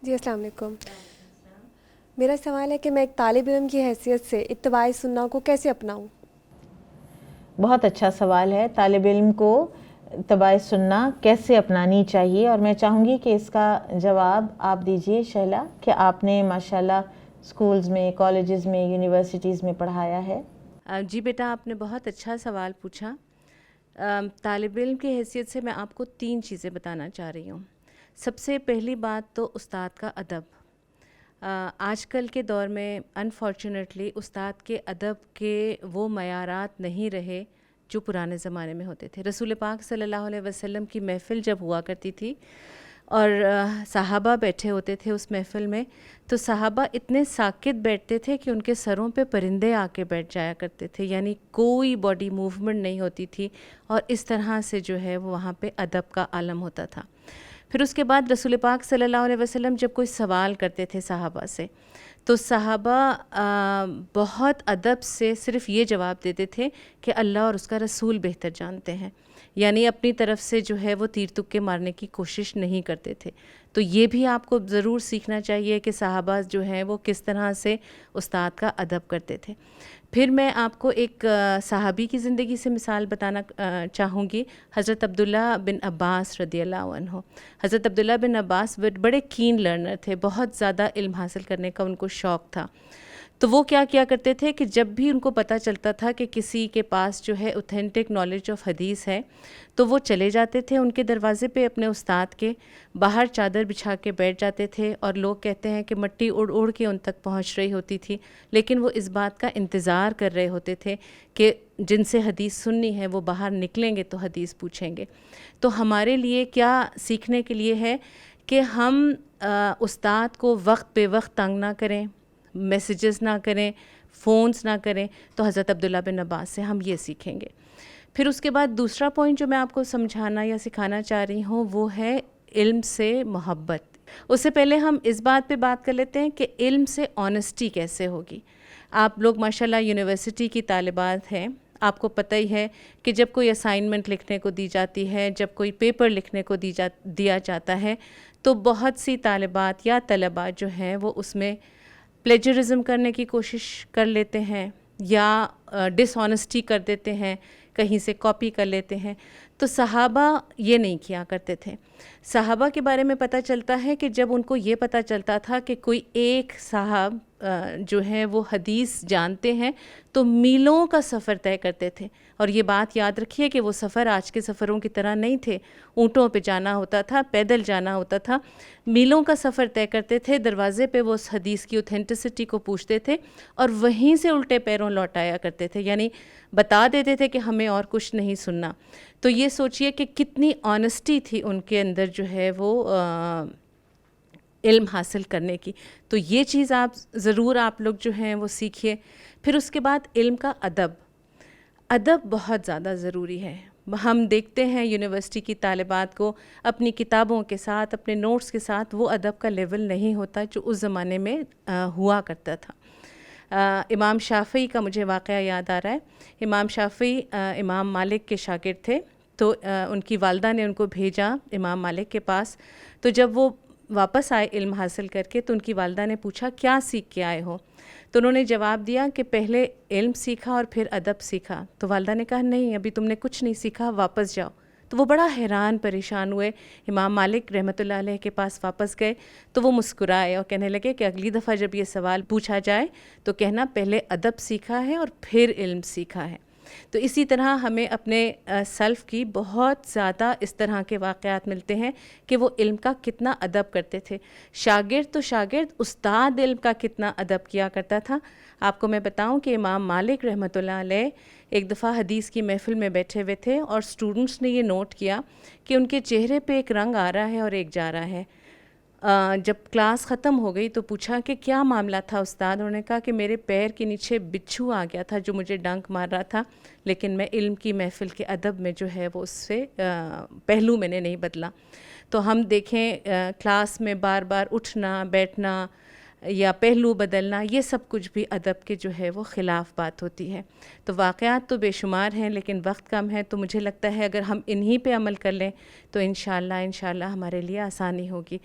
جی السلام علیکم. میرا سوال ہے کہ میں ایک طالب علم کی حیثیت سے اتباع سنہ کو کیسے اپناؤں؟ بہت اچھا سوال ہے. طالب علم کو اتباع سنہ کیسے اپنانی چاہیے، اور میں چاہوں گی کہ اس کا جواب آپ دیجئے شہلا، کہ آپ نے ماشاءاللہ سکولز میں، کالجز میں، یونیورسٹیز میں پڑھایا ہے. جی بیٹا، آپ نے بہت اچھا سوال پوچھا. طالب علم کی حیثیت سے میں آپ کو 3 چیزیں بتانا چاہ رہی ہوں. سب سے پہلی بات تو استاد کا ادب. آج کل کے دور میں انفارچونیٹلی استاد کے ادب کے وہ معیارات نہیں رہے جو پرانے زمانے میں ہوتے تھے. رسول پاک صلی اللہ علیہ وسلم کی محفل جب ہوا کرتی تھی اور صحابہ بیٹھے ہوتے تھے اس محفل میں، تو صحابہ اتنے ساکت بیٹھتے تھے کہ ان کے سروں پہ پرندے آ کے بیٹھ جایا کرتے تھے، یعنی کوئی باڈی موومنٹ نہیں ہوتی تھی، اور اس طرح سے جو ہے وہ وہاں پہ ادب کا عالم ہوتا تھا. پھر اس کے بعد رسول پاک صلی اللہ علیہ وسلم جب کوئی سوال کرتے تھے صحابہ سے، تو صحابہ بہت ادب سے صرف یہ جواب دیتے تھے کہ اللہ اور اس کا رسول بہتر جانتے ہیں، یعنی اپنی طرف سے جو ہے وہ تیر تکے مارنے کی کوشش نہیں کرتے تھے. تو یہ بھی آپ کو ضرور سیکھنا چاہیے کہ صحابہ جو ہیں وہ کس طرح سے استاد کا ادب کرتے تھے. پھر میں آپ کو ایک صحابی کی زندگی سے مثال بتانا چاہوں گی. حضرت عبداللہ بن عباس رضی اللہ عنہ. حضرت عبداللہ بن عباس بڑے کین لرنر تھے، بہت زیادہ علم حاصل کرنے کا ان کو شوق تھا. تو وہ کیا کرتے تھے کہ جب بھی ان کو پتہ چلتا تھا کہ کسی کے پاس جو ہے اوتھینٹک نالج آف حدیث ہے، تو وہ چلے جاتے تھے ان کے دروازے پہ اپنے استاد کے باہر چادر بچھا کے بیٹھ جاتے تھے، اور لوگ کہتے ہیں کہ مٹی اڑ اڑ کے ان تک پہنچ رہی ہوتی تھی، لیکن وہ اس بات کا انتظار کر رہے ہوتے تھے کہ جن سے حدیث سننی ہے وہ باہر نکلیں گے تو حدیث پوچھیں گے. تو ہمارے لیے کیا سیکھنے کے لیے ہے کہ ہم استاد کو وقت بے وقت تنگ نہ کریں، میسیجز نہ کریں، فونز نہ کریں. تو حضرت عبداللہ بن عباس سے ہم یہ سیکھیں گے. پھر اس کے بعد دوسرا پوائنٹ جو میں آپ کو سمجھانا یا سکھانا چاہ رہی ہوں وہ ہے علم سے محبت. اس سے پہلے ہم اس بات پہ بات کر لیتے ہیں کہ علم سے آنیسٹی کیسے ہوگی. آپ لوگ ماشاءاللہ یونیورسٹی کی طالبات ہیں، آپ کو پتہ ہی ہے کہ جب کوئی اسائنمنٹ لکھنے کو دی جاتی ہے، جب کوئی پیپر لکھنے کو دیا جاتا ہے، تو بہت سی طالبات یا طلباء جو ہیں وہ اس میں پلیجرزم کرنے کی کوشش کر لیتے ہیں یا ڈس آنیسٹی کر دیتے ہیں، کہیں سے کاپی کر لیتے ہیں. تو صحابہ یہ نہیں کیا کرتے تھے. صحابہ کے بارے میں پتہ چلتا ہے کہ جب ان کو یہ پتہ چلتا تھا کہ کوئی ایک صاحب جو ہیں وہ حدیث جانتے ہیں، تو میلوں کا سفر طے کرتے تھے. اور یہ بات یاد رکھیے کہ وہ سفر آج کے سفروں کی طرح نہیں تھے، اونٹوں پہ جانا ہوتا تھا، پیدل جانا ہوتا تھا. میلوں کا سفر طے کرتے تھے، دروازے پہ وہ اس حدیث کی اوتھینٹسٹی کو پوچھتے تھے اور وہیں سے الٹے پیروں لوٹایا کرتے تھے، یعنی بتا دیتے تھے کہ ہمیں اور کچھ نہیں سننا. تو یہ سوچئے کہ کتنی آنیسٹی تھی ان کے اندر جو ہے وہ علم حاصل کرنے کی. تو یہ چیز ضرور آپ لوگ جو ہیں وہ سیکھیے. پھر اس کے بعد علم کا ادب بہت زیادہ ضروری ہے. ہم دیکھتے ہیں یونیورسٹی کی طالبات کو اپنی کتابوں کے ساتھ، اپنے نوٹس کے ساتھ وہ ادب کا لیول نہیں ہوتا جو اس زمانے میں ہوا کرتا تھا. امام شافعی کا مجھے واقعہ یاد آ رہا ہے. امام شافعی امام مالک کے شاگرد تھے، تو ان کی والدہ نے ان کو بھیجا امام مالک کے پاس. تو جب وہ واپس آئے علم حاصل کر کے، تو ان کی والدہ نے پوچھا کیا سیکھ کے آئے ہو؟ تو انہوں نے جواب دیا کہ پہلے علم سیکھا اور پھر ادب سیکھا. تو والدہ نے کہا نہیں، ابھی تم نے کچھ نہیں سیکھا، واپس جاؤ. تو وہ بڑا حیران پریشان ہوئے. امام مالک رحمۃ اللہ علیہ کے پاس واپس گئے تو وہ مسکرائے اور کہنے لگے کہ اگلی دفعہ جب یہ سوال پوچھا جائے تو کہنا پہلے ادب سیکھا ہے اور پھر علم سیکھا ہے. تو اسی طرح ہمیں اپنے سلف کی بہت زیادہ اس طرح کے واقعات ملتے ہیں کہ وہ علم کا کتنا ادب کرتے تھے. شاگرد تو شاگرد، استاد علم کا کتنا ادب کیا کرتا تھا. آپ کو میں بتاؤں کہ امام مالک رحمۃ اللہ علیہ ایک دفعہ حدیث کی محفل میں بیٹھے ہوئے تھے اور اسٹوڈنٹس نے یہ نوٹ کیا کہ ان کے چہرے پہ ایک رنگ آ رہا ہے اور ایک جا رہا ہے. جب کلاس ختم ہو گئی تو پوچھا کہ کیا معاملہ تھا استاد؟ انہوں نے کہا کہ میرے پیر کے نیچے بچھو آ گیا تھا جو مجھے ڈنک مار رہا تھا، لیکن میں علم کی محفل کے ادب میں جو ہے وہ اس سے پہلو میں نے نہیں بدلا. تو ہم دیکھیں کلاس میں بار بار اٹھنا بیٹھنا یا پہلو بدلنا، یہ سب کچھ بھی ادب کے جو ہے وہ خلاف بات ہوتی ہے. تو واقعات تو بے شمار ہیں لیکن وقت کم ہے، تو مجھے لگتا ہے اگر ہم انہی پہ عمل کر لیں تو انشاءاللہ ہمارے لیے آسانی ہوگی.